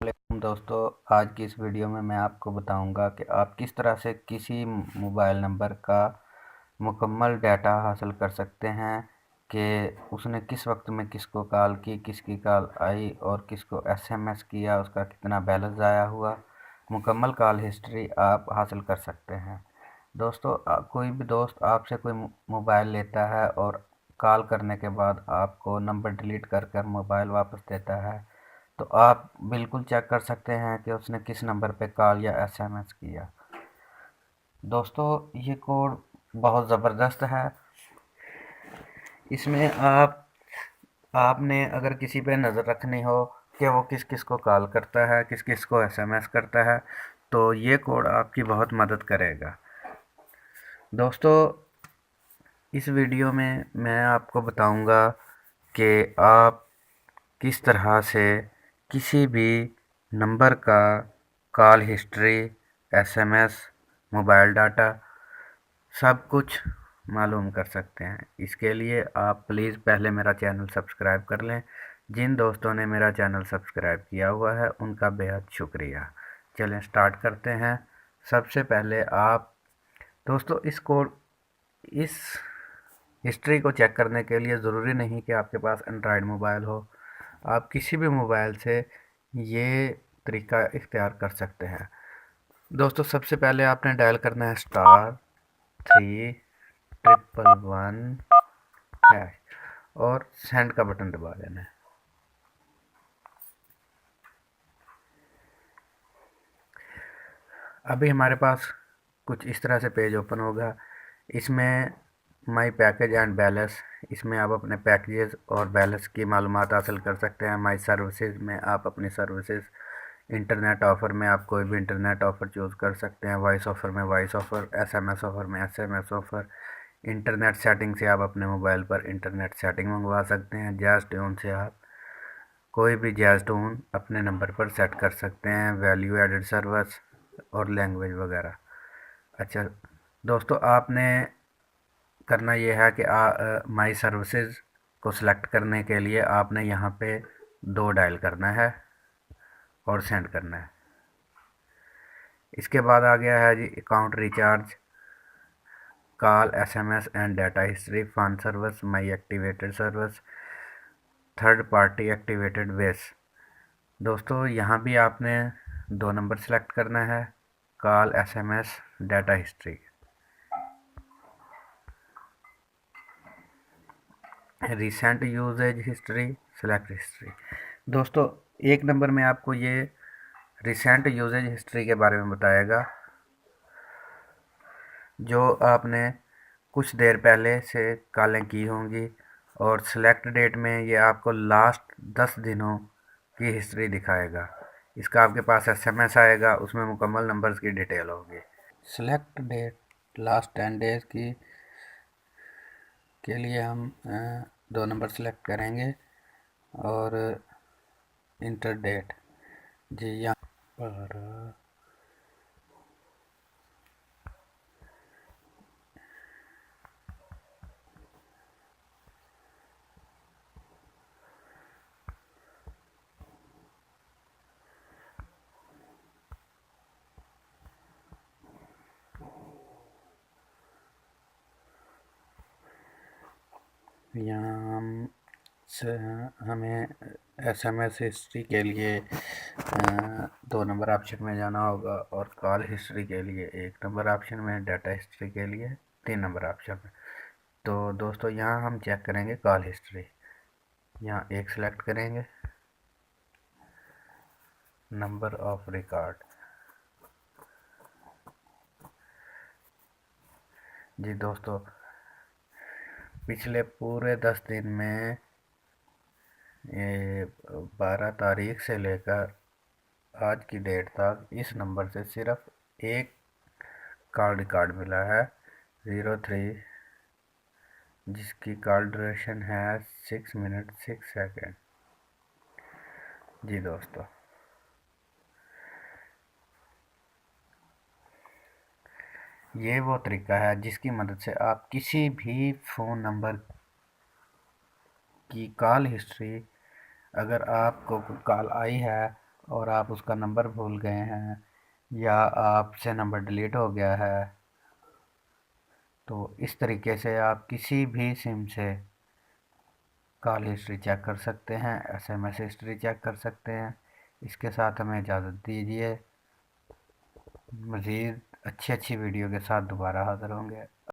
वालेकुम दोस्तों, आज की इस वीडियो में मैं आपको बताऊंगा कि आप किस तरह से किसी मोबाइल नंबर का मुकम्मल डाटा हासिल कर सकते हैं कि उसने किस वक्त में किसको कॉल की, किसकी कॉल आई और किसको एसएमएस किया, उसका कितना बैलेंस ज़ाया हुआ। मुकम्मल कॉल हिस्ट्री आप हासिल कर सकते हैं। दोस्तों, कोई भी दोस्त आपसे कोई मोबाइल लेता है और कॉल करने के बाद आपको नंबर डिलीट कर कर मोबाइल वापस देता है, तो आप बिल्कुल चेक कर सकते हैं कि उसने किस नंबर पे कॉल या एसएमएस किया। दोस्तों, ये कोड बहुत ज़बरदस्त है। इसमें आपने अगर किसी पे नज़र रखनी हो कि वो किस किस को कॉल करता है, किस किस को एसएमएस करता है, तो ये कोड आपकी बहुत मदद करेगा। दोस्तों, इस वीडियो में मैं आपको बताऊंगा कि आप किस तरह से किसी भी नंबर का call history, SMS, mobile data सब कुछ मालूम कर सकते हैं। इसके लिए आप प्लीज़ पहले मेरा चैनल सब्सक्राइब कर लें। जिन दोस्तों ने मेरा चैनल सब्सक्राइब किया हुआ है उनका बेहद शुक्रिया। चलें स्टार्ट करते हैं। सबसे पहले आप दोस्तों इस हिस्ट्री को चेक करने के लिए ज़रूरी नहीं कि आपके पास एंड्रॉयड मोबाइल हो। आप किसी भी मोबाइल से ये तरीका इख्तियार कर सकते हैं। दोस्तों, सबसे पहले आपने डायल करना है *311# और सेंड का बटन दबा देना है। अभी हमारे पास कुछ इस तरह से पेज ओपन होगा। इसमें माई पैकेज एंड बैलेंस, इसमें आप अपने पैकेजेस और बैलेंस की मालूमात हासिल कर सकते हैं। माई सर्विसेज में आप अपनी सर्विसेज, इंटरनेट ऑफ़र में आप कोई भी इंटरनेट ऑफ़र चूज़ कर सकते हैं। वॉइस ऑफ़र में वॉइस ऑफ़र, एसएमएस ऑफ़र में एसएमएस ऑफ़र। इंटरनेट सेटिंग से आप अपने मोबाइल पर इंटरनेट सेटिंग मंगवा सकते हैं। जैज़ ट्यून से आप कोई भी जैज़ ट्यून अपने नंबर पर सेट कर सकते हैं। वैल्यू एडेड सर्विस और लैंग्वेज वगैरह। अच्छा दोस्तों, आपने करना ये है कि माई सर्विसेज को सिलेक्ट करने के लिए आपने यहाँ पे 2 डायल करना है और सेंड करना है। इसके बाद आ गया है जी account recharge, call, SMS and data history, fun service, my activated service, third party activated base. दोस्तों, यहाँ भी आपने 2 नंबर सेलेक्ट करना है, call, SMS, data history. Recent usage history, select history. दोस्तों, 1 नंबर में आपको ये रिसेंट यूजेज हिस्ट्री के बारे में बताएगा, जो आपने कुछ देर पहले से कॉलें की होंगी। और सेलेक्ट डेट में ये आपको लास्ट 10 दिनों की हिस्ट्री दिखाएगा। इसका आपके पास एसएमएस आएगा, उसमें मुकम्मल नंबर्स की डिटेल होगी। सेलेक्ट डेट लास्ट 10 डेज की के लिए हम 2 नंबर सेलेक्ट करेंगे और इंटर डेट जी यहाँ पर यहाँ हमें एसएमएस हिस्ट्री के लिए 2 नंबर ऑप्शन में जाना होगा और कॉल हिस्ट्री के लिए 1 नंबर ऑप्शन में, डाटा हिस्ट्री के लिए 3 नंबर ऑप्शन में। तो दोस्तों, यहाँ हम चेक करेंगे कॉल हिस्ट्री। यहाँ 1 सेलेक्ट करेंगे, नंबर ऑफ रिकॉर्ड। जी दोस्तों, पिछले पूरे 10 दिन में ये 12 तारीख से लेकर आज की डेट तक इस नंबर से सिर्फ 1 कॉल रिकॉर्ड मिला है, 03, जिसकी कॉल ड्यूरेशन है 6 मिनट 6 सेकेंड। जी दोस्तों, ये वो तरीका है जिसकी मदद से आप किसी भी फ़ोन नंबर की कॉल हिस्ट्री, अगर आपको कॉल आई है और आप उसका नंबर भूल गए हैं या आपसे नंबर डिलीट हो गया है, तो इस तरीके से आप किसी भी सिम से कॉल हिस्ट्री चेक कर सकते हैं, एसएमएस हिस्ट्री चेक कर सकते हैं। इसके साथ हमें इजाज़त दीजिए। मज़ीद अच्छी अच्छी वीडियो के साथ दोबारा हाज़िर होंगे।